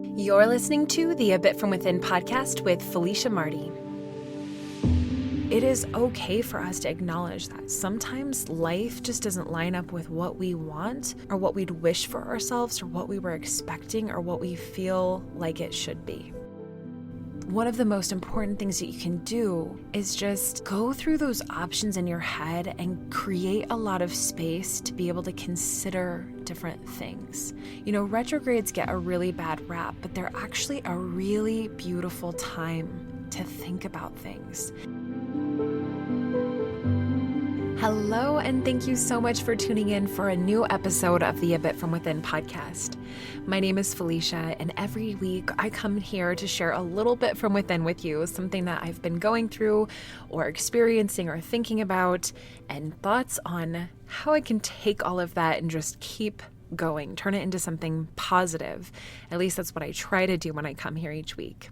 You're listening to the A Bit From Within podcast with Felicia Marty. It is okay for us to acknowledge that sometimes life just doesn't line up with what we want or what we'd wish for ourselves or what we were expecting or what we feel like it should be. One of the most important things that you can do is just go through those options in your head and create a lot of space to be able to consider different things. You know, retrogrades get a really bad rap, but they're actually a really beautiful time to think about things. Hello, and thank you so much for tuning in for a new episode of the A Bit From Within podcast. My name is Felicia, and every week I come here to share a little bit from within with you, something that I've been going through or experiencing or thinking about, and thoughts on how I can take all of that and just keep going, turn it into something positive. At least that's what I try to do when I come here each week.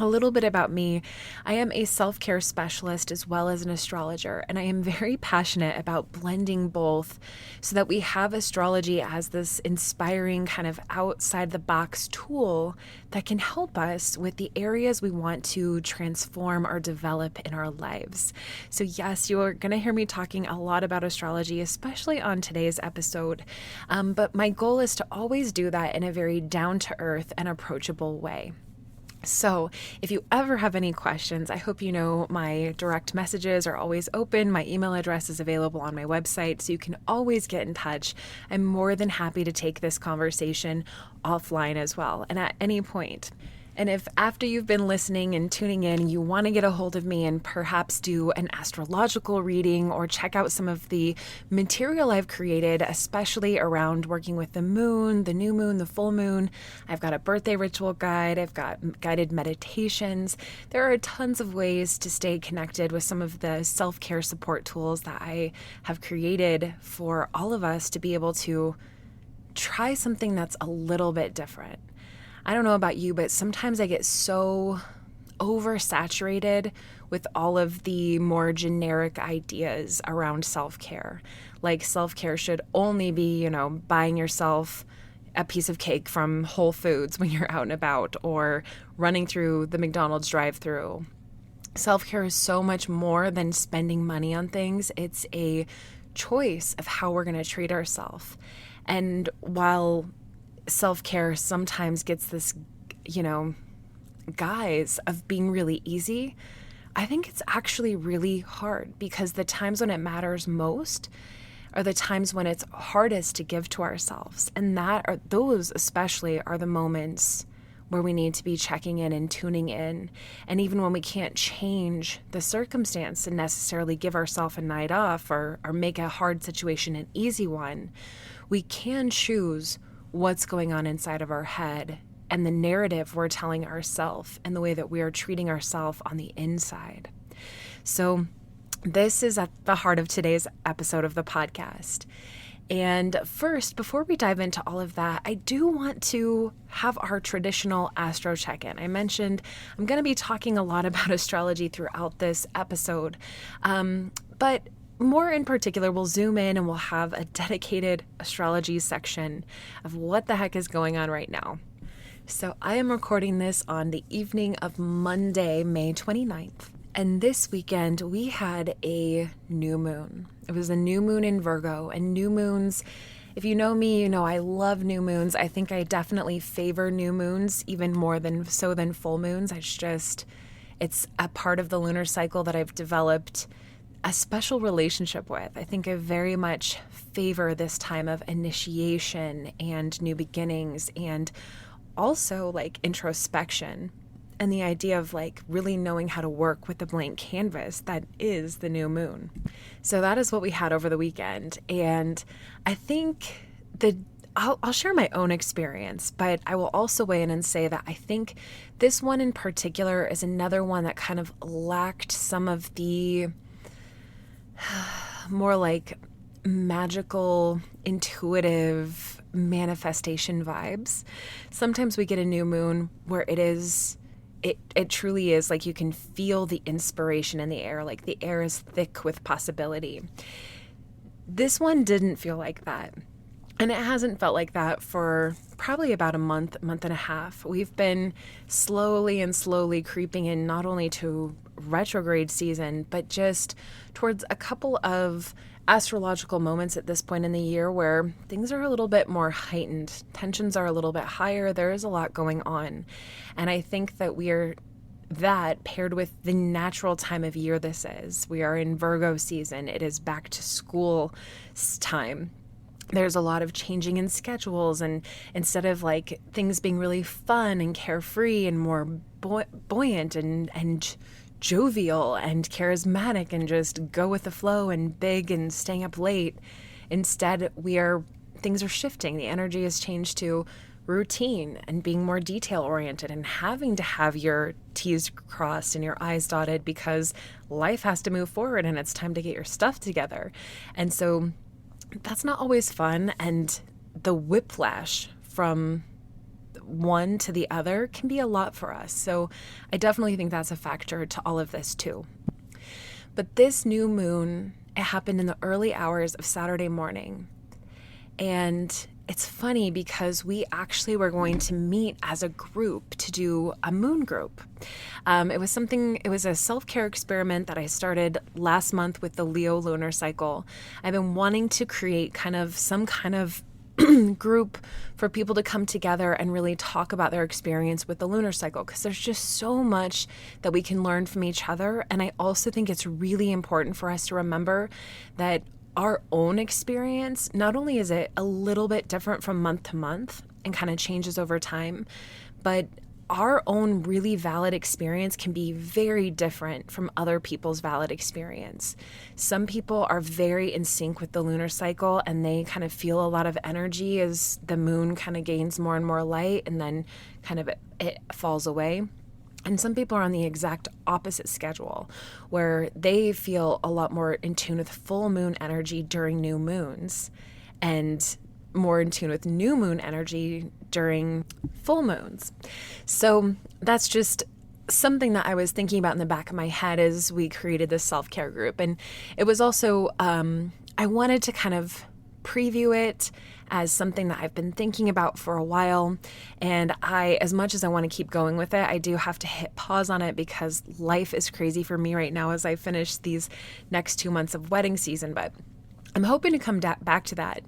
A little bit about me. I am a self-care specialist as well as an astrologer, and I am very passionate about blending both so that we have astrology as this inspiring kind of outside-the-box tool that can help us with the areas we want to transform or develop in our lives. So yes, you are going to hear me talking a lot about astrology, especially on today's episode, but my goal is to always do that in a very down-to-earth and approachable way. So if you ever have any questions, I hope you know my direct messages are always open. My email address is available on my website, so you can always get in touch. I'm more than happy to take this conversation offline as well, and at any point. And if after you've been listening and tuning in, you want to get a hold of me and perhaps do an astrological reading or check out some of the material I've created, especially around working with the moon, the new moon, the full moon. I've got a birthday ritual guide. I've got guided meditations. There are tons of ways to stay connected with some of the self-care support tools that I have created for all of us to be able to try something that's a little bit different. I don't know about you, but sometimes I get so oversaturated with all of the more generic ideas around self-care. Like self-care should only be, buying yourself a piece of cake from Whole Foods when you're out and about or running through the McDonald's drive-thru. Self-care is so much more than spending money on things. It's a choice of how we're going to treat ourselves. And while self-care sometimes gets this, guise of being really easy, I think it's actually really hard because the times when it matters most are the times when it's hardest to give to ourselves. And those especially are the moments where we need to be checking in and tuning in. And even when we can't change the circumstance and necessarily give ourselves a night off or make a hard situation an easy one, we can choose what's going on inside of our head and the narrative we're telling ourselves and the way that we are treating ourselves on the inside. So this is at the heart of today's episode of the podcast. And first, before we dive into all of that, I do want to have our traditional astro check-in. I mentioned I'm going to be talking a lot about astrology throughout this episode, but more in particular, we'll zoom in and we'll have a dedicated astrology section of what the heck is going on right now. So I am recording this on the evening of Monday, May 29th. And this weekend, we had a new moon. It was a new moon in Virgo. And new moons, if you know me, you know I love new moons. I think I definitely favor new moons even more than full moons. It's a part of the lunar cycle that I've developed a special relationship with. I think I very much favor this time of initiation and new beginnings and also like introspection and the idea of like really knowing how to work with the blank canvas that is the new moon. So that is what we had over the weekend. And I think I'll share my own experience, but I will also weigh in and say that I think this one in particular is another one that kind of lacked some of the more like magical, intuitive manifestation vibes. Sometimes we get a new moon where it truly is like you can feel the inspiration in the air, like the air is thick with possibility. This one didn't feel like that. And it hasn't felt like that for probably about a month and a half. We've been slowly and slowly creeping in not only to retrograde season, but just towards a couple of astrological moments at this point in the year where things are a little bit more heightened. Tensions are a little bit higher. There is a lot going on. And I think that that paired with the natural time of year this is. We are in Virgo season. It is back to school time. There's a lot of changing in schedules, and instead of like things being really fun and carefree and more buoyant and jovial and charismatic and just go with the flow and big and staying up late, instead things are shifting. The energy has changed to routine and being more detail oriented and having to have your T's crossed and your I's dotted because life has to move forward and it's time to get your stuff together. And so that's not always fun, and the whiplash from one to the other can be a lot for us. So I definitely think that's a factor to all of this too. But this new moon, it happened in the early hours of Saturday morning. And it's funny because we actually were going to meet as a group to do a moon group. It was a self-care experiment that I started last month with the Leo lunar cycle. I've been wanting to create some kind of group for people to come together and really talk about their experience with the lunar cycle, because there's just so much that we can learn from each other. And I also think it's really important for us to remember that our own experience, not only is it a little bit different from month to month and kind of changes over time, but our own really valid experience can be very different from other people's valid experience. Some people are very in sync with the lunar cycle and they kind of feel a lot of energy as the moon kind of gains more and more light and then kind of it falls away. And some people are on the exact opposite schedule, where they feel a lot more in tune with full moon energy during new moons and more in tune with new moon energy during full moons. So that's just something that I was thinking about in the back of my head as we created this self-care group. And it was also, I wanted to kind of preview it as something that I've been thinking about for a while. And as much as I want to keep going with it, I do have to hit pause on it because life is crazy for me right now as I finish these next 2 months of wedding season. But I'm hoping to come back to that.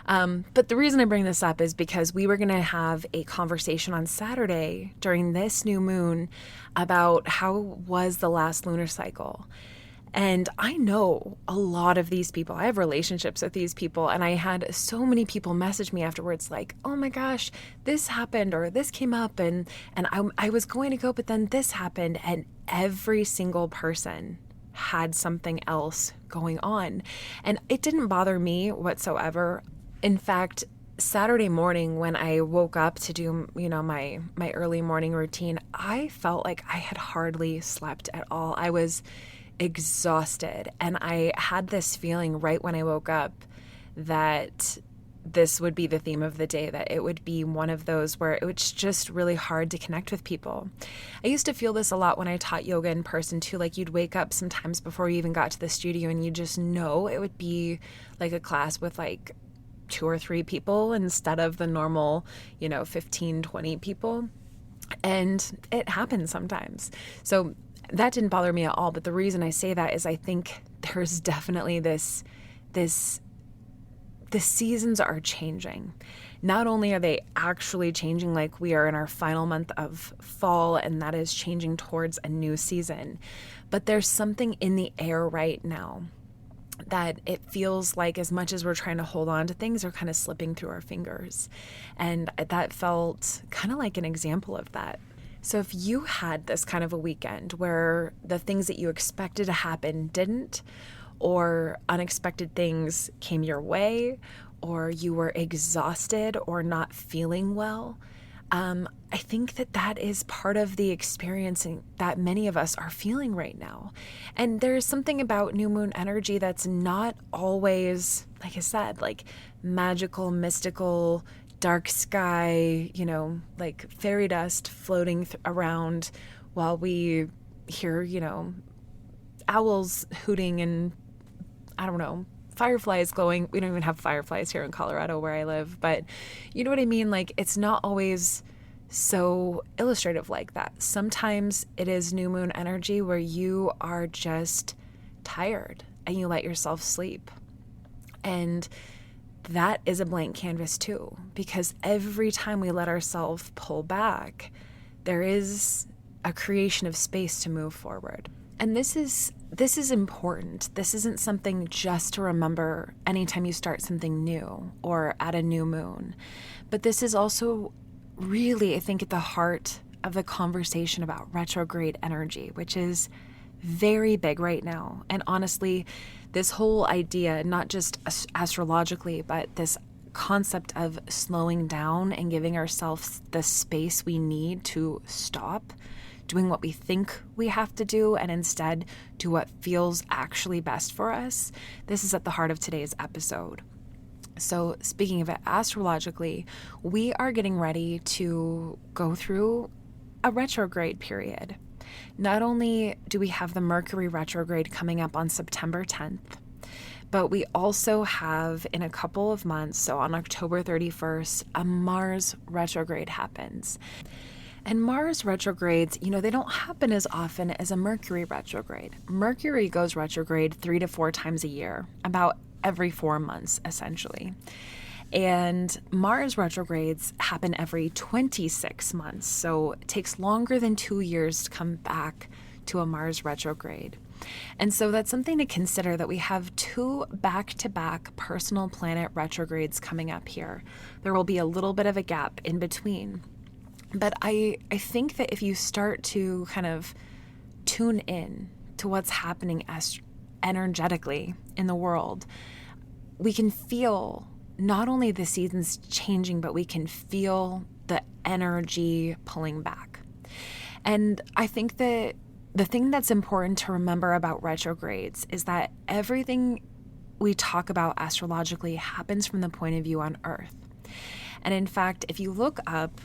But the reason I bring this up is because we were going to have a conversation on Saturday during this new moon about how was the last lunar cycle. And I know a lot of these people. I have relationships with these people. And I had so many people message me afterwards like, oh my gosh, this happened or this came up. And I was going to go, but then this happened. And every single person had something else going on. And it didn't bother me whatsoever. In fact, Saturday morning when I woke up to do, my early morning routine, I felt like I had hardly slept at all. I was exhausted. And I had this feeling right when I woke up that this would be the theme of the day, that it would be one of those where it was just really hard to connect with people. I used to feel this a lot when I taught yoga in person too. Like you'd wake up sometimes before you even got to the studio and you just know it would be like a class with like 2 or 3 people instead of the normal, 15, 20 people. And it happens sometimes. So that didn't bother me at all. But the reason I say that is I think there's definitely the seasons are changing. Not only are they actually changing, like we are in our final month of fall and that is changing towards a new season, but there's something in the air right now that it feels like as much as we're trying to hold on to things are kind of slipping through our fingers. And that felt kind of like an example of that. So if you had this kind of a weekend where the things that you expected to happen didn't, or unexpected things came your way, or you were exhausted or not feeling well, I think that is part of the experiencing that many of us are feeling right now. And there's something about new moon energy that's not always, like I said, like magical, mystical, dark sky, like fairy dust floating around while we hear, owls hooting and, I don't know, fireflies glowing. We don't even have fireflies here in Colorado where I live, but you know what I mean? Like, it's not always so illustrative like that. Sometimes it is new moon energy where you are just tired and you let yourself sleep. And that is a blank canvas too, because every time we let ourselves pull back, there is a creation of space to move forward. And this is important. This isn't something just to remember anytime you start something new or at a new moon. But this is also really, I think, at the heart of the conversation about retrograde energy, which is very big right now. And honestly, this whole idea, not just astrologically, but this concept of slowing down and giving ourselves the space we need to stop doing what we think we have to do and instead do what feels actually best for us. This is at the heart of today's episode. So speaking of it astrologically, we are getting ready to go through a retrograde period. Not only do we have the Mercury retrograde coming up on September 10th, but we also have in a couple of months, so on October 31st, a Mars retrograde happens. And Mars retrogrades, they don't happen as often as a Mercury retrograde. Mercury goes retrograde 3 to 4 times a year, about every 4 months, essentially. And Mars retrogrades happen every 26 months, so it takes longer than 2 years to come back to a Mars retrograde. And so that's something to consider, that we have 2 back-to-back personal planet retrogrades coming up here. There will be a little bit of a gap in between. But I think that if you start to kind of tune in to what's happening energetically in the world, we can feel not only the seasons changing, but we can feel the energy pulling back. And I think that the thing that's important to remember about retrogrades is that everything we talk about astrologically happens from the point of view on Earth. And in fact, if you look up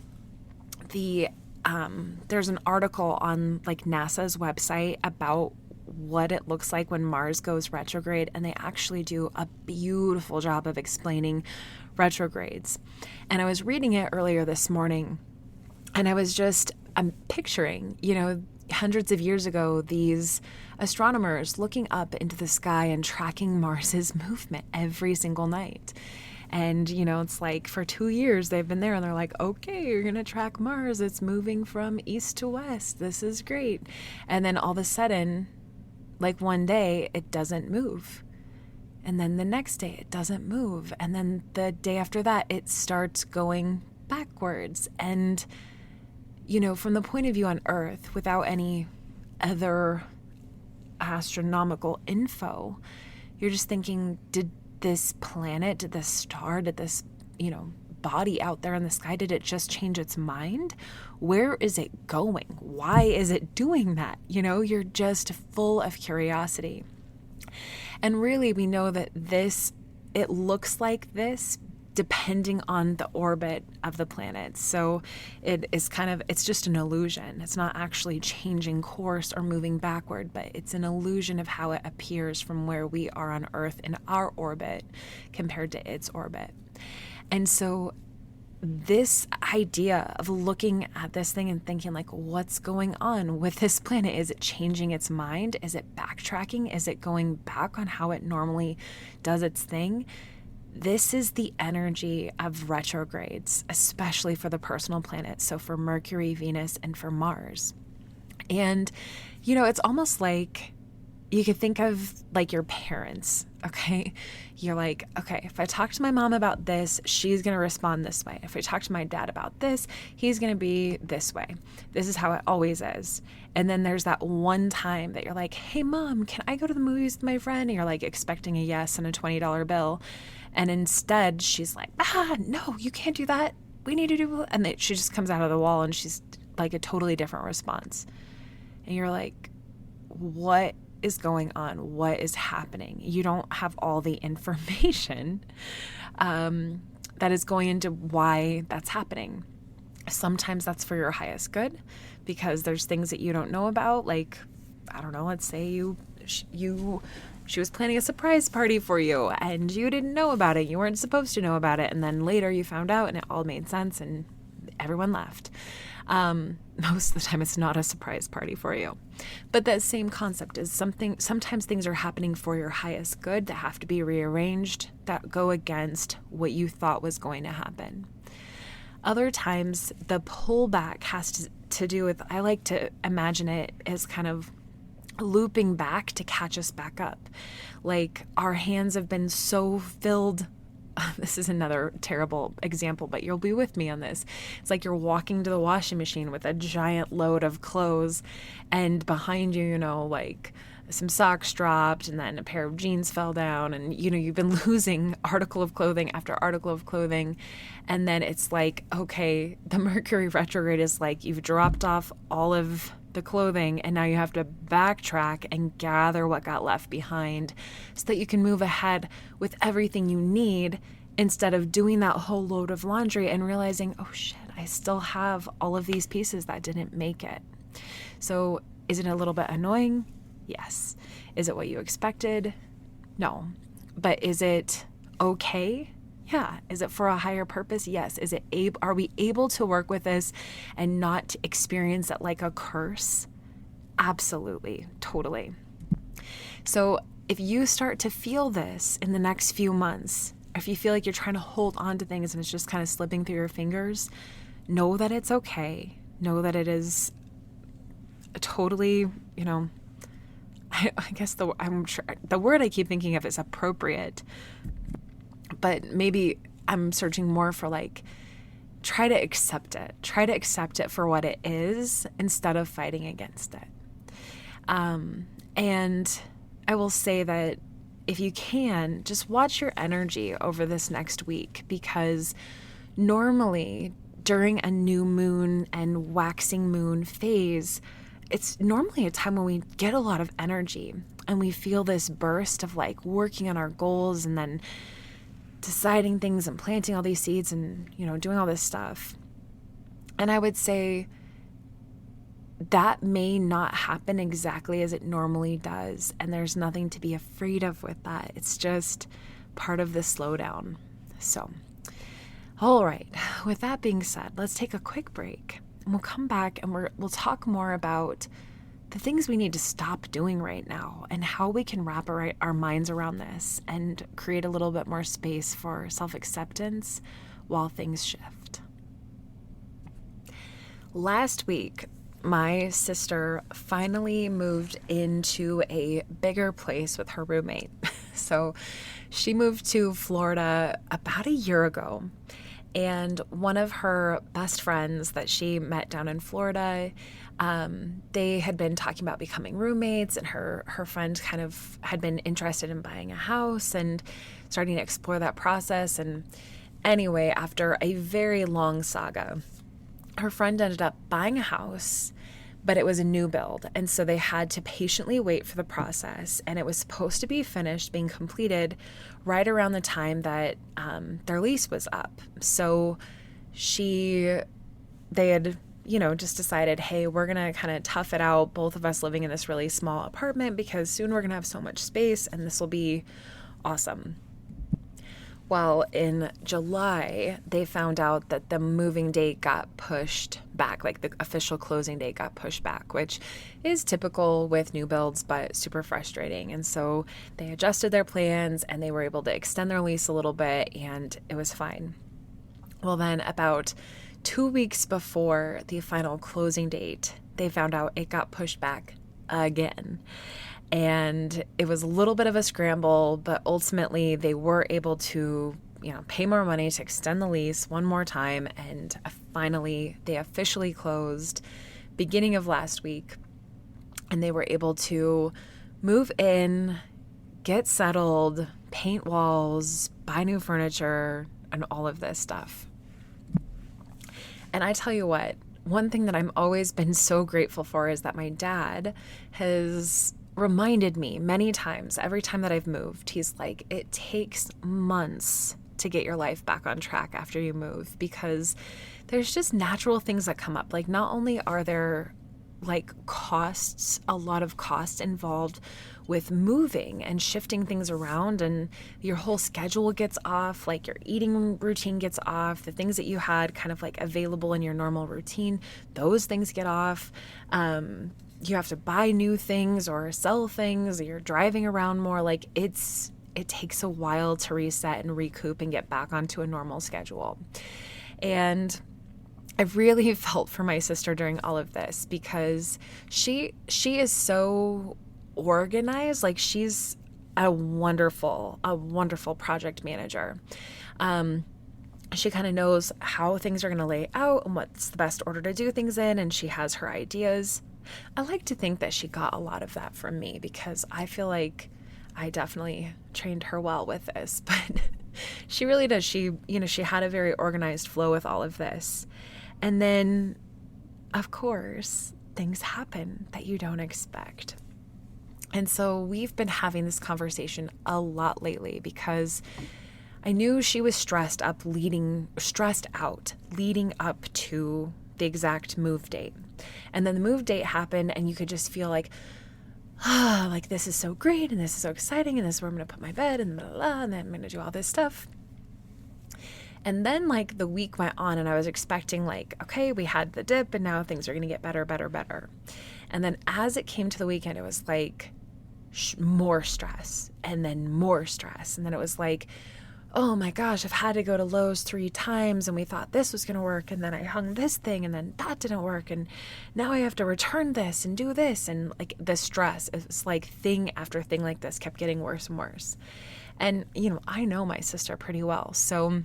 there's an article on like NASA's website about what it looks like when Mars goes retrograde, and they actually do a beautiful job of explaining retrogrades. And I was reading it earlier this morning, and I'm picturing, hundreds of years ago, these astronomers looking up into the sky and tracking Mars's movement every single night. And, it's like for 2 years they've been there and they're like, okay, you're going to track Mars. It's moving from east to west. This is great. And then all of a sudden, like one day, it doesn't move. And then the next day it doesn't move. And then the day after that, it starts going backwards. And, from the point of view on Earth, without any other astronomical info, you're just thinking, did this planet, did this star, did this, body out there in the sky, did it just change its mind? Where is it going? Why is it doing that? You're just full of curiosity. And really, we know that it looks like this depending on the orbit of the planet. So it's just an illusion. It's not actually changing course or moving backward, but it's an illusion of how it appears from where we are on Earth in our orbit compared to its orbit. And so this idea of looking at this thing and thinking like, what's going on with this planet? Is it changing its mind? Is it backtracking? Is it going back on how it normally does its thing? This is the energy of retrogrades, especially for the personal planets. So for Mercury, Venus, and for Mars. And, it's almost like you could think of like your parents, okay? You're like, okay, if I talk to my mom about this, she's going to respond this way. If I talk to my dad about this, he's going to be this way. This is how it always is. And then there's that one time that you're like, hey, Mom, can I go to the movies with my friend? And you're like expecting a yes and a $20 bill. And instead she's like, no, you can't do that. We need to do, and she just comes out of the wall and she's like a totally different response. And you're like, what is going on? What is happening? You don't have all the information that is going into why that's happening. Sometimes that's for your highest good because there's things that you don't know about. Like, I don't know, let's say you she was planning a surprise party for you and you didn't know about it. You weren't supposed to know about it. And then later you found out and it all made sense and everyone left. Most of the time it's not a surprise party for you. But that same concept is sometimes things are happening for your highest good that have to be rearranged, that go against what you thought was going to happen. Other times the pullback has to do with, I like to imagine it as kind of looping back to catch us back up. Like our hands have been so filled. This is another terrible example, but you'll be with me on this. It's like you're walking to the washing machine with a giant load of clothes and behind you, like some socks dropped and then a pair of jeans fell down and, you've been losing article of clothing after article of clothing. And then it's like, okay, the Mercury retrograde is like you've dropped off all of the clothing and now you have to backtrack and gather what got left behind so that you can move ahead with everything you need instead of doing that whole load of laundry and realizing, oh shit, I still have all of these pieces that didn't make it. So is it a little bit annoying? Yes. Is it what you expected? No. But is it okay? Yeah. Is it for a higher purpose? Yes. Are we able to work with this and not experience it like a curse? Absolutely. Totally. So if you start to feel this in the next few months, if you feel like you're trying to hold on to things and it's just kind of slipping through your fingers, know that it's okay. Know that it is totally, I guess I'm sure the word I keep thinking of is appropriate. But maybe I'm searching more for try to accept it. Try to accept it for what it is instead of fighting against it. And I will say that if you can, just watch your energy over this next week, because normally during a new moon and waxing moon phase, it's normally a time when we get a lot of energy and we feel this burst of working on our goals and then deciding things and planting all these seeds and, doing all this stuff. And I would say that may not happen exactly as it normally does. And there's nothing to be afraid of with that. It's just part of the slowdown. So, all right. With that being said, let's take a quick break and we'll come back and we'll talk more about the things we need to stop doing right now and how we can wrap our minds around this and create a little bit more space for self-acceptance while things shift. Last week, my sister finally moved into a bigger place with her roommate. So she moved to Florida about a year ago. And one of her best friends that she met down in Florida, they had been talking about becoming roommates, and her friend kind of had been interested in buying a house and starting to explore that process. And anyway, after a very long saga, her friend ended up buying a house, but it was a new build. And so they had to patiently wait for the process. And it was supposed to be finished, being completed right around the time that their lease was up. So they had, just decided, hey, we're going to kind of tough it out, both of us living in this really small apartment, because soon we're going to have so much space and this will be awesome. Well, in July, they found out that the moving date got pushed back, the official closing date got pushed back, which is typical with new builds, but super frustrating. And so they adjusted their plans and they were able to extend their lease a little bit and it was fine. Well, then about 2 weeks before the final closing date, they found out it got pushed back again. And it was a little bit of a scramble, but ultimately they were able to, pay more money to extend the lease one more time. And finally, they officially closed beginning of last week. And they were able to move in, get settled, paint walls, buy new furniture, and all of this stuff. And I tell you what, one thing that I've always been so grateful for is that my dad has reminded me many times, every time that I've moved, he's like, it takes months to get your life back on track after you move, because there's just natural things that come up. Not only are there like a lot of costs involved with moving and shifting things around, and your whole schedule gets off, like your eating routine gets off, the things that you had kind of like available in your normal routine, those things get off. You have to buy new things or sell things, you're driving around more. Like it takes a while to reset and recoup and get back onto a normal schedule. And I really felt for my sister during all of this, because she is so organized. Like she's a wonderful project manager. She kind of knows how things are going to lay out and what's the best order to do things in, and she has her ideas. I like to think that she got a lot of that from me, because I feel like I definitely trained her well with this, but she really does. She had a very organized flow with all of this. And then, of course, things happen that you don't expect. And so we've been having this conversation a lot lately, because I knew she was stressed out leading up to the exact move date. And then the move date happened, and you could just feel like, like this is so great, and this is so exciting, and this is where I'm going to put my bed, and blah, blah, blah, and then I'm going to do all this stuff. And then like the week went on, and I was expecting like, okay, we had the dip and now things are going to get better. And then as it came to the weekend, it was like more stress and then more stress. And then it was like, oh my gosh, I've had to go to Lowe's 3 times, and we thought this was going to work. And then I hung this thing, and then that didn't work. And now I have to return this and do this. And like the stress, it's like thing after thing like this kept getting worse and worse. And, I know my sister pretty well. So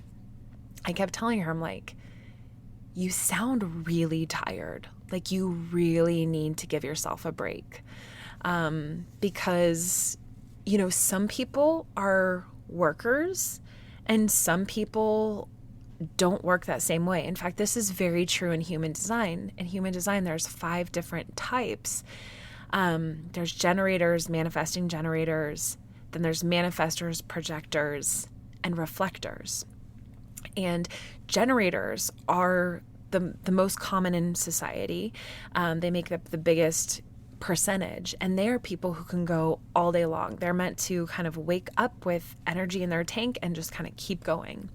I kept telling her, I'm like, you sound really tired. Like you really need to give yourself a break. Because, some people are workers and some people don't work that same way. In fact, this is very true in human design. In human design, there's 5 different types. There's generators, manifesting generators, then there's manifestors, projectors, and reflectors. And generators are the most common in society. They make up the biggest percentage, and they're people who can go all day long. They're meant to kind of wake up with energy in their tank and just kind of keep going.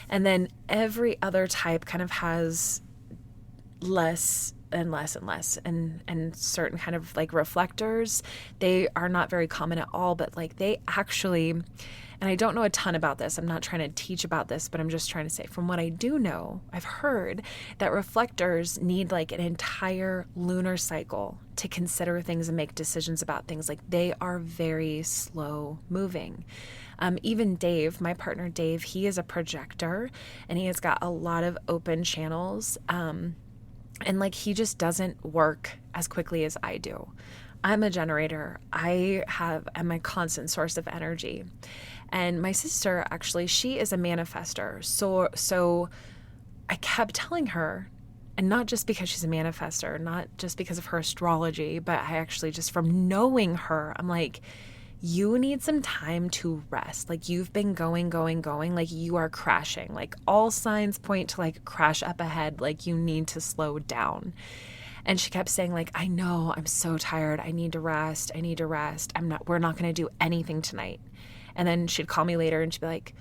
And then every other type kind of has less and less and less, and certain kind of like reflectors, they are not very common at all, but like they actually, and I don't know a ton about this, I'm not trying to teach about this, but I'm just trying to say from what I do know, I've heard that reflectors need like an entire lunar cycle to consider things and make decisions about things. Like they are very slow moving. Even Dave, my partner Dave, he is a projector, and he has got a lot of open channels. And like he just doesn't work as quickly as I do. I'm a generator. I'm a constant source of energy. And my sister, actually, she is a manifester. So I kept telling her, and not just because she's a manifester, not just because of her astrology, but I actually just from knowing her, I'm like, you need some time to rest. Like you've been going, like you are crashing. Like all signs point to like crash up ahead. Like you need to slow down. And she kept saying like, I know, I'm so tired. I need to rest. We're not going to do anything tonight. And then she'd call me later and she'd be like,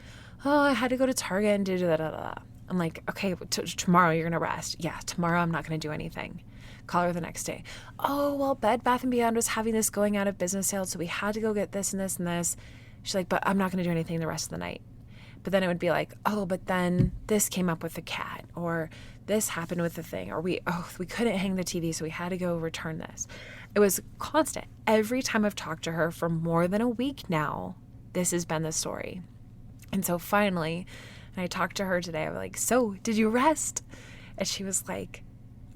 oh, I had to go to Target and do da. I'm like, okay, tomorrow you're going to rest. Yeah, tomorrow I'm not going to do anything. Call her the next day. Oh, well, Bed Bath & Beyond was having this going out of business sale, so we had to go get this and this and this. She's like, but I'm not going to do anything the rest of the night. But then it would be like, oh, but then this came up with the cat, or this happened with the thing, or we couldn't hang the TV, so we had to go return this. It was constant. Every time I've talked to her for more than a week now, this has been the story. And so finally, and I talked to her today, I was like, so did you rest? And she was like,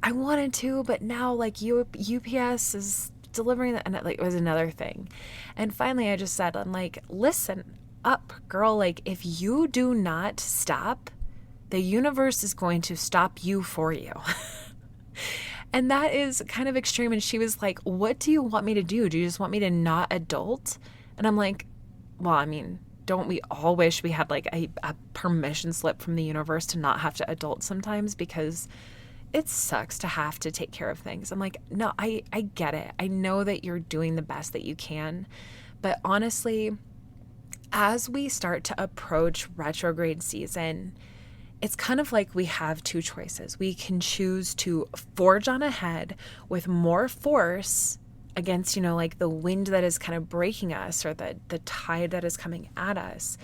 I wanted to, but now like UPS is delivering that, and it was another thing. And finally I just said, I'm like, listen up, girl. Like if you do not stop, the universe is going to stop you for you. And that is kind of extreme. And she was like, what do you want me to do? Do you just want me to not adult? And I'm like, well, I mean, don't we all wish we had like a permission slip from the universe to not have to adult sometimes? Because it sucks to have to take care of things. I'm like, no, I get it. I know that you're doing the best that you can. But honestly, as we start to approach retrograde season, it's kind of like we have two choices. We can choose to forge on ahead with more force against, like the wind that is kind of breaking us, or the tide that is coming at us.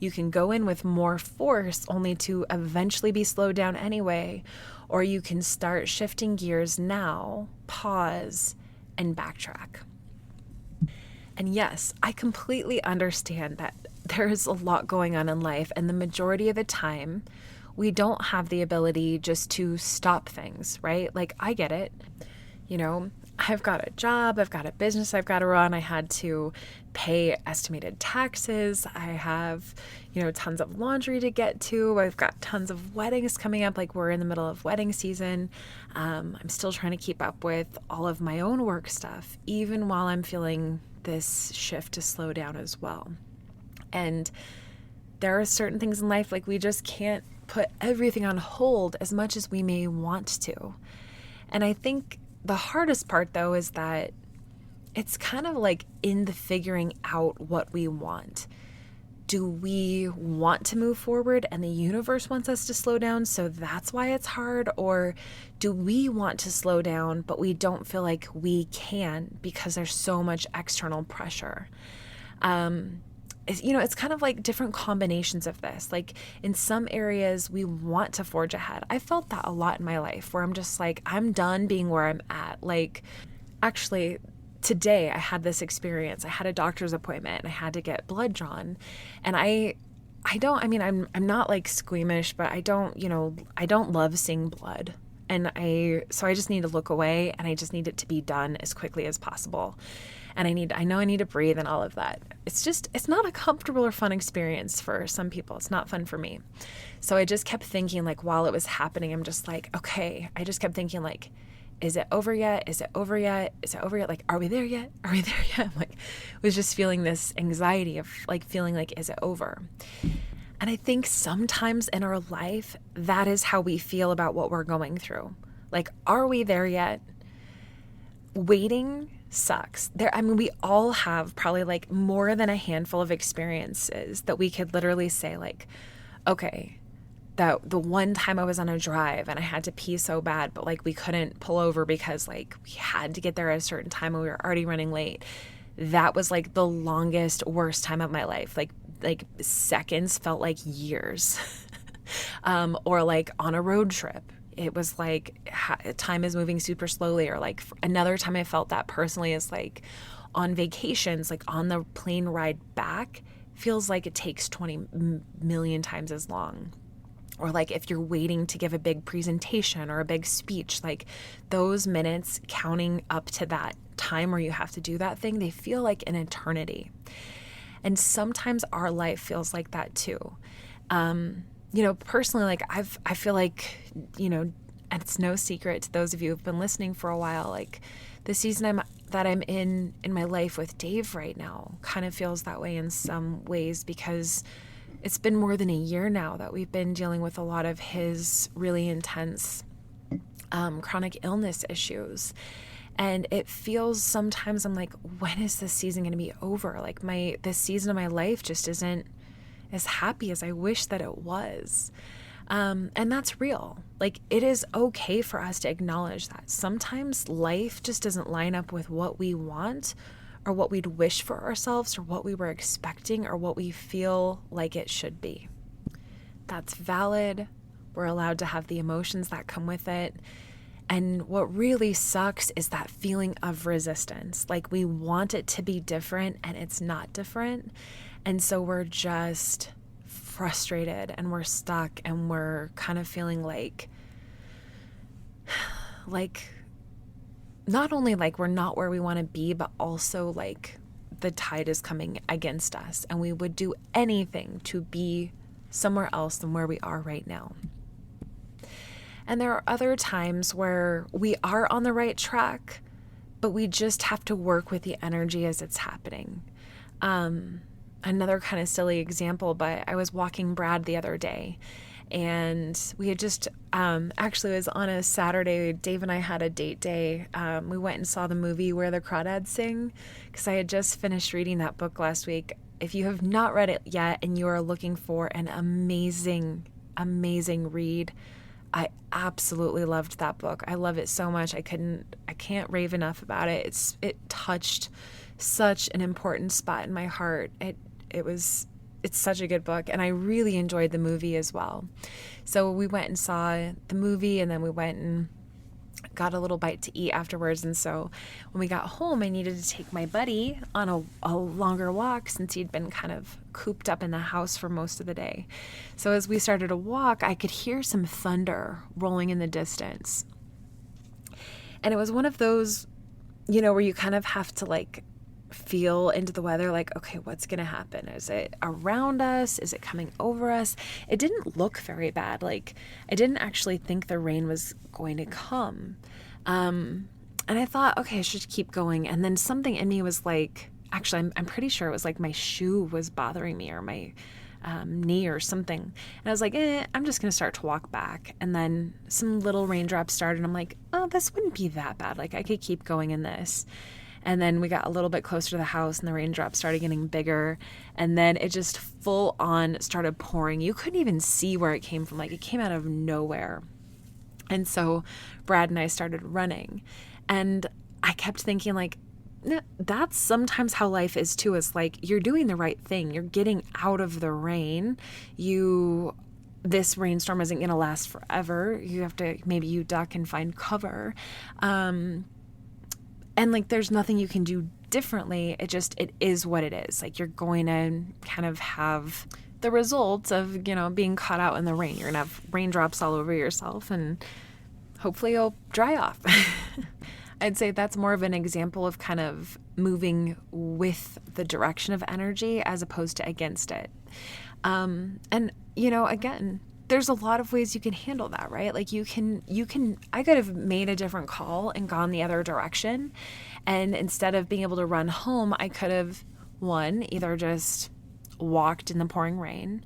You can go in with more force only to eventually be slowed down anyway, or you can start shifting gears now, pause, and backtrack. And yes, I completely understand that there's a lot going on in life, and the majority of the time, we don't have the ability just to stop things, right? Like, I get it. I've got a job, I've got a business I've got to run. I had to pay estimated taxes. I have, tons of laundry to get to. I've got tons of weddings coming up. Like, we're in the middle of wedding season. I'm still trying to keep up with all of my own work stuff, even while I'm feeling this shift to slow down as well. And there are certain things in life, like, we just can't put everything on hold as much as we may want to. And I think the hardest part, though, is that it's kind of like in the figuring out what we want. Do we want to move forward and the universe wants us to slow down, so that's why it's hard? Or do we want to slow down, but we don't feel like we can because there's so much external pressure? It's kind of like different combinations of this. Like, in some areas, we want to forge ahead. I felt that a lot in my life, where I'm just like, I'm done being where I'm at. Like, actually, today I had this experience. I had a doctor's appointment and I had to get blood drawn. And I'm not like squeamish, but I don't love seeing blood. So I just need to look away, and I just need it to be done as quickly as possible. And I know I need to breathe and all of that. It's not a comfortable or fun experience for some people. It's not fun for me. So I just kept thinking, like, while it was happening, I'm just like, okay. I just kept thinking, like, is it over yet? Is it over yet? Is it over yet? Like, are we there yet? Are we there yet? I'm like, was just feeling this anxiety of like feeling like, is it over? And I think sometimes in our life, that is how we feel about what we're going through. Like, are we there yet? Waiting sucks. We all have probably like more than a handful of experiences that we could literally say, like, okay, that the one time I was on a drive and I had to pee so bad, but like we couldn't pull over because like we had to get there at a certain time and we were already running late. That was like the longest, worst time of my life. Like seconds felt like years. Or like on a road trip, it was like time is moving super slowly. Or like another time I felt that personally is like on vacations, like on the plane ride back, feels like it takes 20 million times as long. Or like if you're waiting to give a big presentation or a big speech, like those minutes counting up to that time where you have to do that thing, they feel like an eternity. And sometimes our life feels like that too. Personally, like I feel like, and it's no secret to those of you who've been listening for a while, like the season that I'm in my life with Dave right now kind of feels that way in some ways, because it's been more than a year now that we've been dealing with a lot of his really intense chronic illness issues. And it feels sometimes I'm like, when is this season going to be over? Like this season of my life just isn't as happy as I wish that it was. And that's real. Like, it is okay for us to acknowledge that. Sometimes life just doesn't line up with what we want or what we'd wish for ourselves or what we were expecting or what we feel like it should be. That's valid. We're allowed to have the emotions that come with it. And what really sucks is that feeling of resistance. Like, we want it to be different and it's not different. And so we're just frustrated and we're stuck and we're kind of feeling like not only like we're not where we want to be, but also like the tide is coming against us and we would do anything to be somewhere else than where we are right now. And there are other times where we are on the right track, but we just have to work with the energy as it's happening. Another kind of silly example, but I was walking Brad the other day And we had just, actually it was on a Saturday, Dave and I had a date day. We went and saw the movie Where the Crawdads Sing, because I had just finished reading that book last week. If you have not read it yet and you are looking for an amazing, amazing read, I absolutely loved that book. I love it so much. I can't rave enough about it. It touched such an important spot in my heart. It's such a good book, and I really enjoyed the movie as well. So we went and saw the movie, and then we went and got a little bite to eat afterwards. And so when we got home, I needed to take my buddy on a longer walk since he'd been kind of cooped up in the house for most of the day. So as we started to walk, I could hear some thunder rolling in the distance. And it was one of those, where you kind of have to like feel into the weather, like, okay, what's going to happen? Is it around us? Is it coming over us? It didn't look very bad. Like, I didn't actually think the rain was going to come. And I thought, okay, I should keep going. And then something in me was like, actually, I'm pretty sure it was like my shoe was bothering me, or my knee or something. And I was like, I'm just going to start to walk back. And then some little raindrops started. And I'm like, oh, this wouldn't be that bad. Like, I could keep going in this. And then we got a little bit closer to the house and the raindrops started getting bigger. And then it just full on started pouring. You couldn't even see where it came from. Like, it came out of nowhere. And so Brad and I started running. And I kept thinking, like, that's sometimes how life is too. It's like, you're doing the right thing. You're getting out of the rain. This rainstorm isn't going to last forever. You have to, maybe you duck and find cover. And like, there's nothing you can do differently. It is what it is. Like, you're going to kind of have the results of, being caught out in the rain. You're going to have raindrops all over yourself, and hopefully you'll dry off. I'd say that's more of an example of kind of moving with the direction of energy as opposed to against it. And, again, there's a lot of ways you can handle that, right? Like, I could have made a different call and gone the other direction. And instead of being able to run home, I could have, one, either just walked in the pouring rain.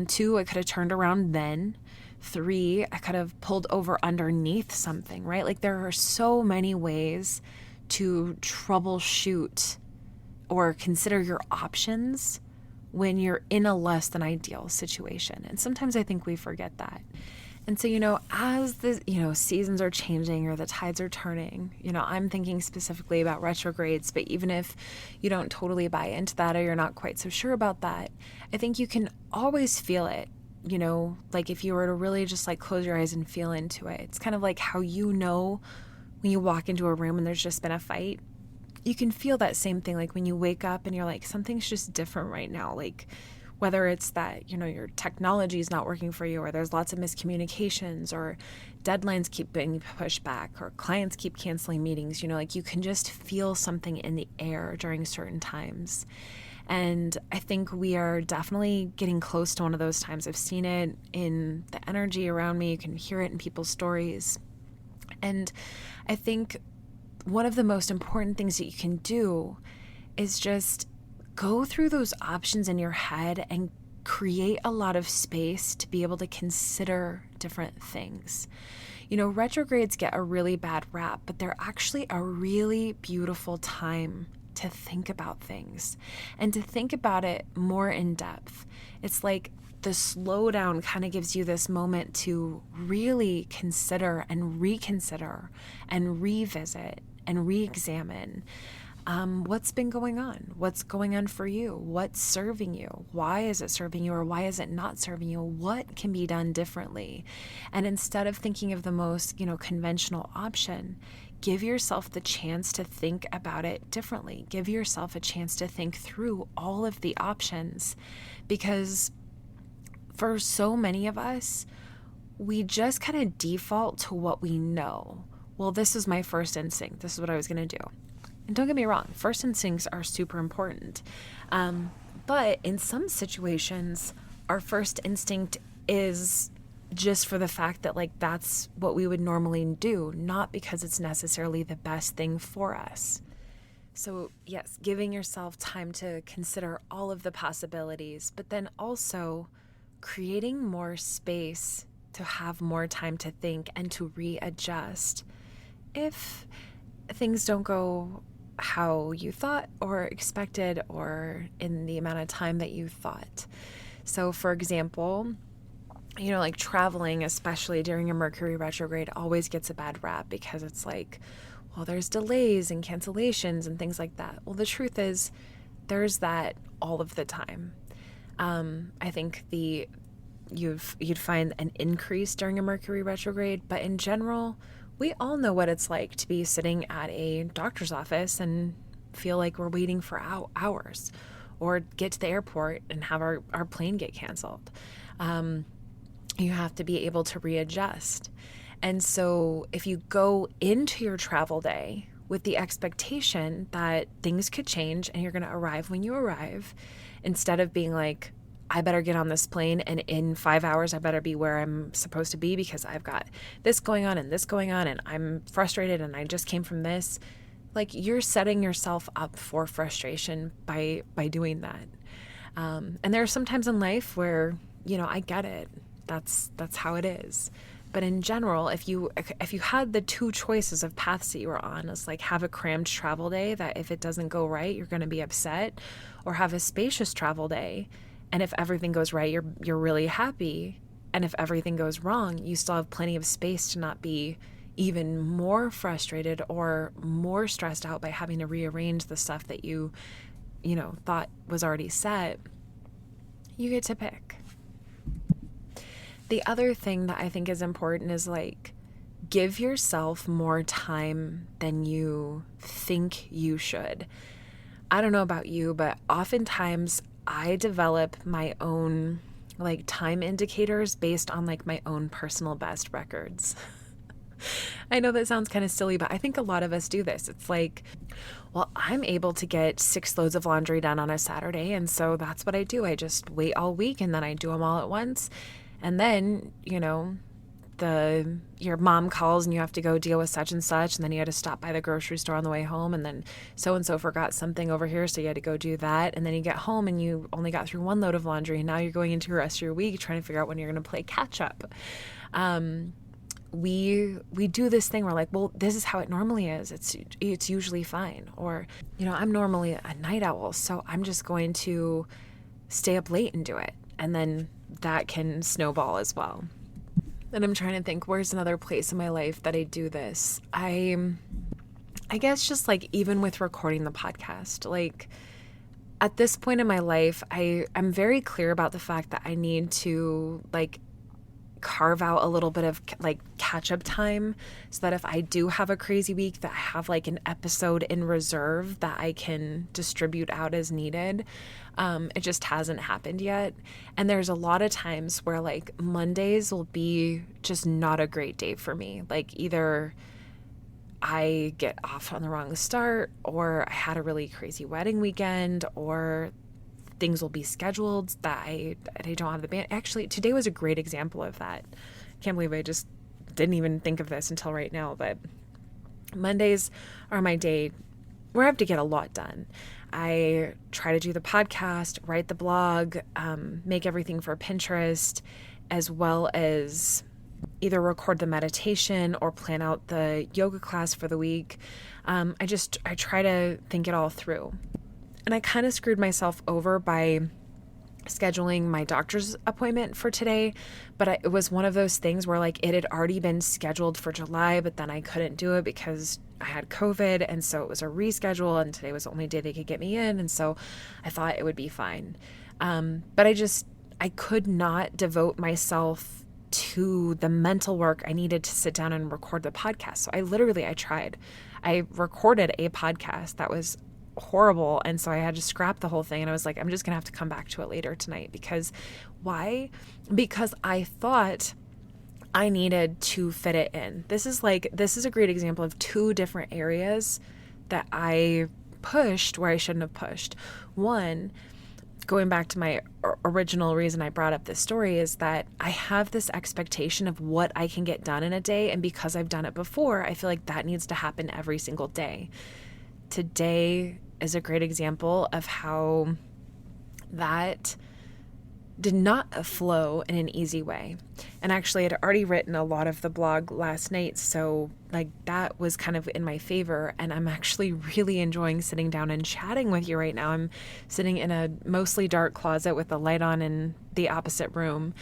Two, I could have turned around then. Three, I could have pulled over underneath something, right? Like, there are so many ways to troubleshoot or consider your options when you're in a less than ideal situation. And sometimes I think we forget that. And so, as the, seasons are changing or the tides are turning, I'm thinking specifically about retrogrades, but even if you don't totally buy into that, or you're not quite so sure about that, I think you can always feel it. Like, if you were to really just like close your eyes and feel into it, it's kind of like how, when you walk into a room and there's just been a fight, you can feel that same thing. Like, when you wake up and you're like, something's just different right now. Like, whether it's that, your technology is not working for you, or there's lots of miscommunications, or deadlines keep being pushed back, or clients keep canceling meetings, like, you can just feel something in the air during certain times. And I think we are definitely getting close to one of those times. I've seen it in the energy around me. You can hear it in people's stories. And I think one of the most important things that you can do is just go through those options in your head and create a lot of space to be able to consider different things. Retrogrades get a really bad rap, but they're actually a really beautiful time to think about things and to think about it more in depth. It's like the slowdown kind of gives you this moment to really consider and reconsider and revisit and re-examine what's been going on, what's going on for you, what's serving you, why is it serving you, or why is it not serving you, what can be done differently. And instead of thinking of the most, conventional option, give yourself the chance to think about it differently. Give yourself a chance to think through all of the options, because for so many of us, we just kind of default to what we know. Well, this is my first instinct. This is what I was going to do. And don't get me wrong, first instincts are super important. But in some situations, our first instinct is just for the fact that, like, that's what we would normally do, not because it's necessarily the best thing for us. So yes, giving yourself time to consider all of the possibilities, but then also creating more space to have more time to think and to readjust if things don't go how you thought or expected or in the amount of time that you thought. So for example, like traveling, especially during a Mercury retrograde, always gets a bad rap because it's like, well, there's delays and cancellations and things like that. Well, the truth is there's that all of the time. I think you'd find an increase during a Mercury retrograde, but in general, we all know what it's like to be sitting at a doctor's office and feel like we're waiting for hours, or get to the airport and have our plane get canceled. You have to be able to readjust. And so if you go into your travel day with the expectation that things could change and you're going to arrive when you arrive, instead of being like, I better get on this plane and in 5 hours I better be where I'm supposed to be because I've got this going on and this going on and I'm frustrated and I just came from this. Like, you're setting yourself up for frustration by doing that. And there are some times in life where, I get it. That's how it is. But in general, if you had the two choices of paths that you were on, it's like have a crammed travel day that if it doesn't go right, you're going to be upset, or have a spacious travel day. And if everything goes right, you're really happy. And if everything goes wrong, you still have plenty of space to not be even more frustrated or more stressed out by having to rearrange the stuff that you thought was already set. You get to pick. The other thing that I think is important is like, give yourself more time than you think you should. I don't know about you, but oftentimes I develop my own like time indicators based on like my own personal best records. I know that sounds kind of silly, but I think a lot of us do this. It's like, well, I'm able to get 6 loads of laundry done on a Saturday, and so that's what I do. I just wait all week and then I do them all at once. And then, your mom calls and you have to go deal with such and such, and then you had to stop by the grocery store on the way home, and then so-and-so forgot something over here, so you had to go do that. And then you get home and you only got through 1 load of laundry, and now you're going into the rest of your week trying to figure out when you're going to play catch up. We do this thing where like, well, this is how it normally is. It's usually fine. Or, I'm normally a night owl, so I'm just going to stay up late and do it. And then that can snowball as well. And I'm trying to think, where's another place in my life that I do this? I guess just like even with recording the podcast, like at this point in my life, I'm very clear about the fact that I need to like carve out a little bit of like catch up time so that if I do have a crazy week, that I have like an episode in reserve that I can distribute out as needed. It just hasn't happened yet. And there's a lot of times where like Mondays will be just not a great day for me. Like either I get off on the wrong start, or I had a really crazy wedding weekend, or things will be scheduled that I don't have the band. Actually, today was a great example of that. I can't believe I just didn't even think of this until right now, but Mondays are my day where I have to get a lot done. I try to do the podcast, write the blog, make everything for Pinterest, as well as either record the meditation or plan out the yoga class for the week. I try to think it all through. And I kind of screwed myself over by scheduling my doctor's appointment for today, but it was one of those things where like it had already been scheduled for July, but then I couldn't do it because I had COVID, and so it was a reschedule, and today was the only day they could get me in, and so I thought it would be fine. But I could not devote myself to the mental work I needed to sit down and record the podcast. So I tried. I recorded a podcast that was horrible, and so I had to scrap the whole thing, and I was like, I'm just gonna have to come back to it later tonight. Because why? Because I thought I needed to fit it in. This is a great example of 2 different areas that I pushed where I shouldn't have pushed. One, going back to my original reason I brought up this story, is that I have this expectation of what I can get done in a day, and because I've done it before, I feel like that needs to happen every single day. Today is a great example of how that did not flow in an easy way. And actually, I'd already written a lot of the blog last night, so like that was kind of in my favor. And I'm actually really enjoying sitting down and chatting with you right now. I'm sitting in a mostly dark closet with the light on in the opposite room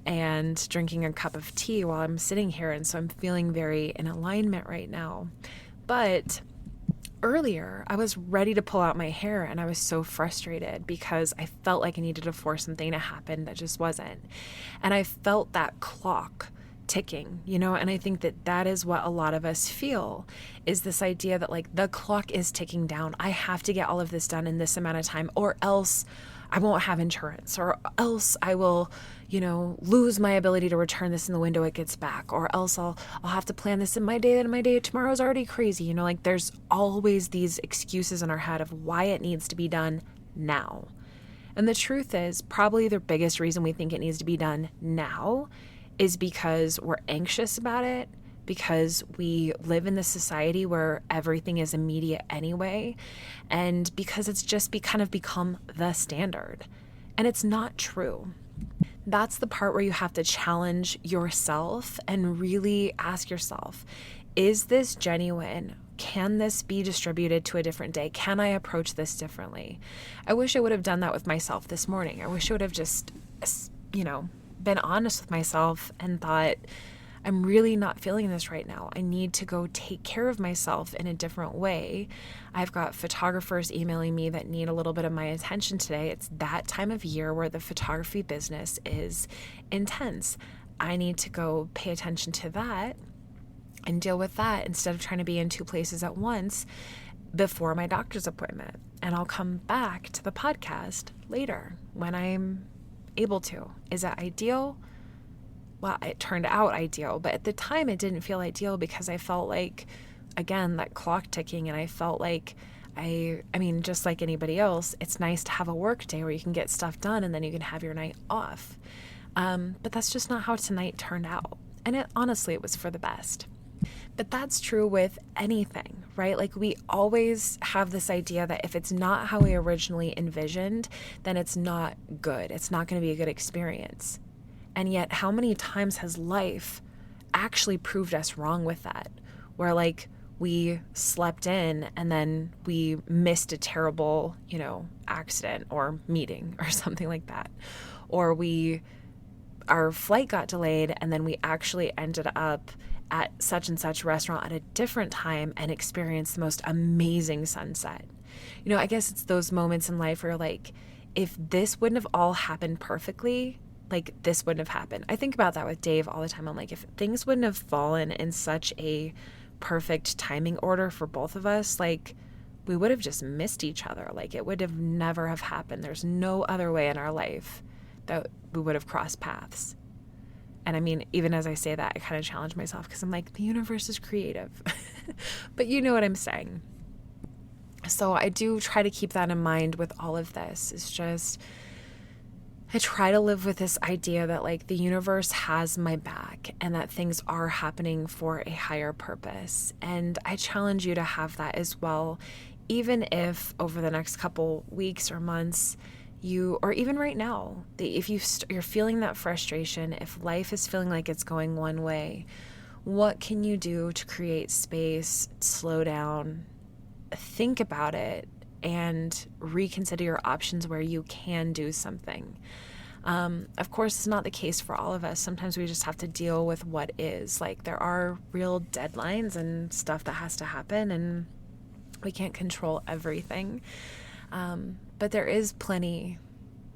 and drinking a cup of tea while I'm sitting here. And so I'm feeling very in alignment right now. But earlier, I was ready to pull out my hair and I was so frustrated because I felt like I needed to force something to happen that just wasn't. And I felt that clock ticking, and I think that that is what a lot of us feel, is this idea that like the clock is ticking down. I have to get all of this done in this amount of time, or else I won't have insurance, or else I will, lose my ability to return this in the window it gets back, or else I'll have to plan this in my day, and my day tomorrow is already crazy. Like there's always these excuses in our head of why it needs to be done now. And the truth is, probably the biggest reason we think it needs to be done now is because we're anxious about it, because we live in this society where everything is immediate anyway, and because it's just kind of become the standard. And it's not true. That's the part where you have to challenge yourself and really ask yourself, is this genuine? Can this be distributed to a different day? Can I approach this differently? I wish I would have done that with myself this morning. I wish I would have just, been honest with myself and thought, I'm really not feeling this right now. I need to go take care of myself in a different way. I've got photographers emailing me that need a little bit of my attention today. It's that time of year where the photography business is intense. I need to go pay attention to that and deal with that instead of trying to be in two places at once before my doctor's appointment. And I'll come back to the podcast later when I'm able to. Is that ideal? Well, it turned out ideal, but at the time it didn't feel ideal because I felt like, again, that clock ticking, and I felt like I mean, just like anybody else, it's nice to have a work day where you can get stuff done and then you can have your night off. But that's just not how tonight turned out. And honestly, it was for the best. But that's true with anything, right? Like we always have this idea that if it's not how we originally envisioned, then it's not good. It's not going to be a good experience. And yet, how many times has life actually proved us wrong with that? Where like we slept in and then we missed a terrible, accident or meeting or something like that. Or our flight got delayed and then we actually ended up at such and such restaurant at a different time and experienced the most amazing sunset. I guess it's those moments in life where like, if this wouldn't have all happened perfectly, like this wouldn't have happened. I think about that with Dave all the time. I'm like, if things wouldn't have fallen in such a perfect timing order for both of us, like we would have just missed each other. Like it would have never have happened. There's no other way in our life that we would have crossed paths. And I mean, even as I say that, I kind of challenge myself because I'm like, the universe is creative. But you know what I'm saying. So I do try to keep that in mind with all of this. It's just, I try to live with this idea that like the universe has my back and that things are happening for a higher purpose. And I challenge you to have that as well, even if over the next couple weeks or months, or even right now, if you're feeling that frustration, if life is feeling like it's going one way, what can you do to create space, slow down, think about it, and reconsider your options where you can do something? Of course, it's not the case for all of us. Sometimes we just have to deal with what is. Like there are real deadlines and stuff that has to happen, and we can't control everything. But there is plenty,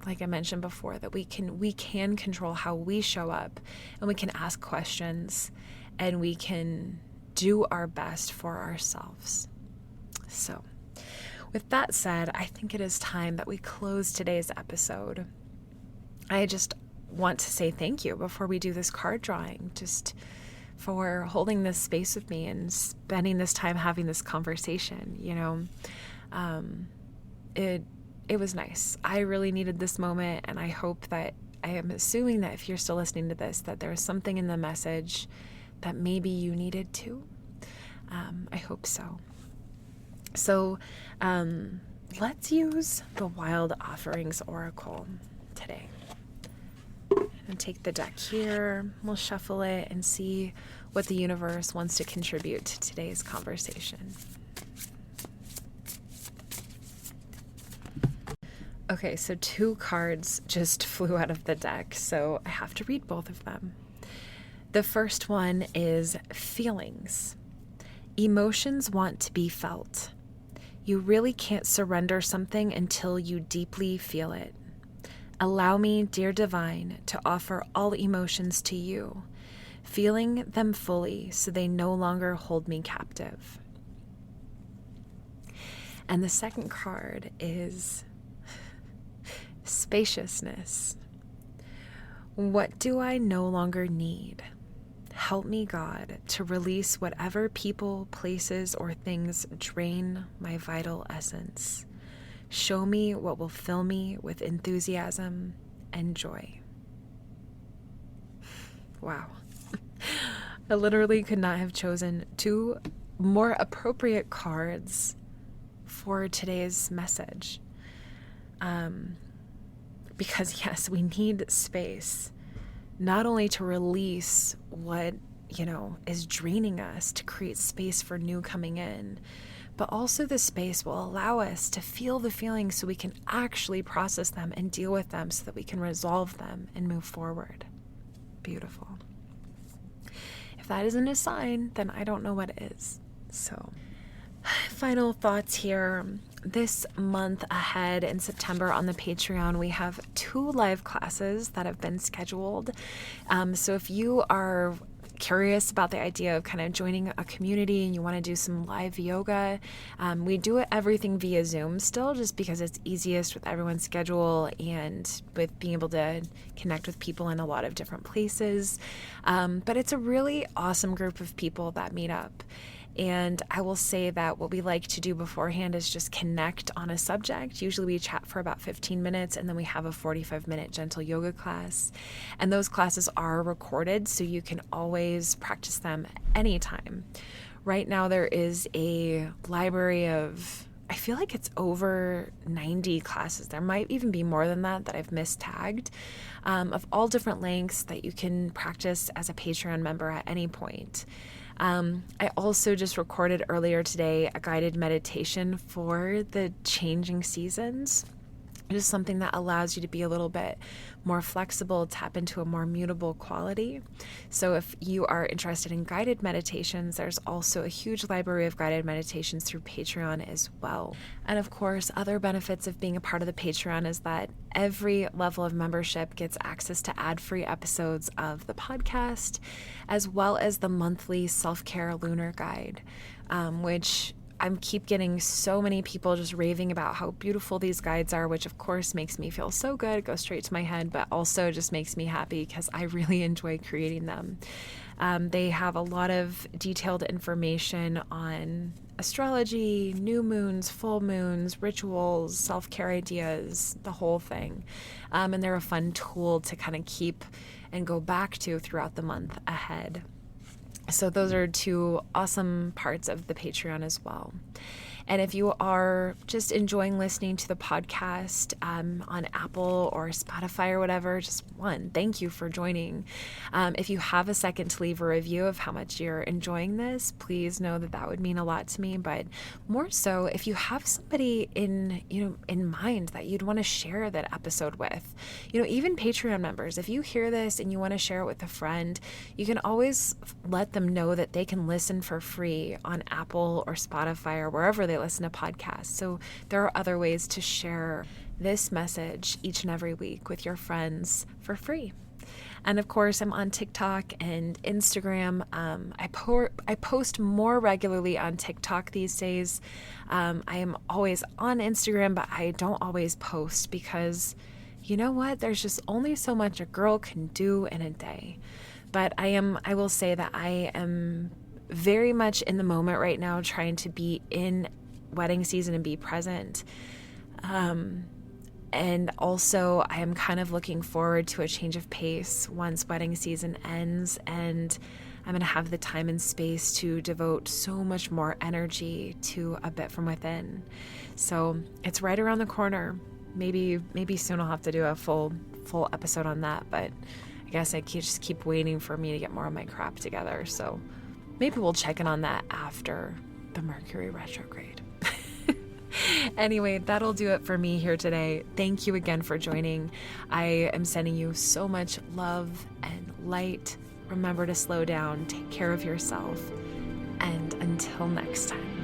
like I mentioned before, that we can control how we show up, and we can ask questions, and we can do our best for ourselves. So with that said, I think it is time that we close today's episode. I just want to say thank you before we do this card drawing, just for holding this space with me and spending this time having this conversation. It was nice. I really needed this moment, and I hope that, I am assuming that if you're still listening to this, that there's something in the message that maybe you needed too. I hope so. So let's use the Wild Offerings Oracle today. And take the deck here. We'll shuffle it and see what the universe wants to contribute to today's conversation. Okay, so 2 cards just flew out of the deck, so I have to read both of them. The first one is feelings. Emotions want to be felt. You really can't surrender something until you deeply feel it. Allow me, dear divine, to offer all emotions to you, feeling them fully so they no longer hold me captive. And the second card is spaciousness. What do I no longer need? Help me, God, to release whatever people, places, or things drain my vital essence. Show me what will fill me with enthusiasm and joy. Wow. I literally could not have chosen 2 more appropriate cards for today's message. Because yes, we need space, not only to release what, is draining us, to create space for new coming in, but also the space will allow us to feel the feelings so we can actually process them and deal with them so that we can resolve them and move forward. Beautiful. If that isn't a sign, then I don't know what is. So, final thoughts here. This month ahead in September on the Patreon, we have 2 live classes that have been scheduled. So if you are curious about the idea of kind of joining a community and you want to do some live yoga, we do everything via Zoom still, just because it's easiest with everyone's schedule and with being able to connect with people in a lot of different places. But it's a really awesome group of people that meet up. And I will say that what we like to do beforehand is just connect on a subject. Usually we chat for about 15 minutes and then we have a 45-minute gentle yoga class. And those classes are recorded, so you can always practice them anytime. Right now there is a library of, I feel like it's over 90 classes. There might even be more than that I've mistagged, of all different lengths that you can practice as a Patreon member at any point. I also just recorded earlier today a guided meditation for the changing seasons. It is something that allows you to be a little bit more flexible, tap into a more mutable quality. So if you are interested in guided meditations, there's also a huge library of guided meditations through Patreon as well. And of course, other benefits of being a part of the Patreon is that every level of membership gets access to ad-free episodes of the podcast, as well as the monthly self-care lunar guide, which I keep getting so many people just raving about how beautiful these guides are, which of course makes me feel so good. It goes straight to my head, but also just makes me happy because I really enjoy creating them. They have a lot of detailed information on astrology, new moons, full moons, rituals, self-care ideas, the whole thing. And they're a fun tool to kind of keep and go back to throughout the month ahead. So those are 2 awesome parts of the Patreon as well. And if you are just enjoying listening to the podcast on Apple or Spotify or whatever, just thank you for joining. If you have a second to leave a review of how much you're enjoying this, please know that would mean a lot to me. But more so, if you have somebody in mind that you'd want to share that episode with, even Patreon members, if you hear this and you want to share it with a friend, you can always let them know that they can listen for free on Apple or Spotify or wherever they listen to podcasts. So there are other ways to share this message each and every week with your friends for free. And of course, I'm on TikTok and Instagram. I post more regularly on TikTok these days. I am always on Instagram, but I don't always post because, you know what? There's just only so much a girl can do in a day. But I will say that I am very much in the moment right now, trying to be in wedding season and be present. And also I am kind of looking forward to a change of pace once wedding season ends, and I'm going to have the time and space to devote so much more energy to A Bit From Within. So it's right around the corner. Maybe soon I'll have to do a full episode on that, but guess I just keep waiting for me to get more of my crap together. So maybe we'll check in on that after the Mercury retrograde. Anyway, that'll do it for me here today. Thank you again for joining. I am sending you so much love and light. Remember to slow down, take care of yourself, and until next time.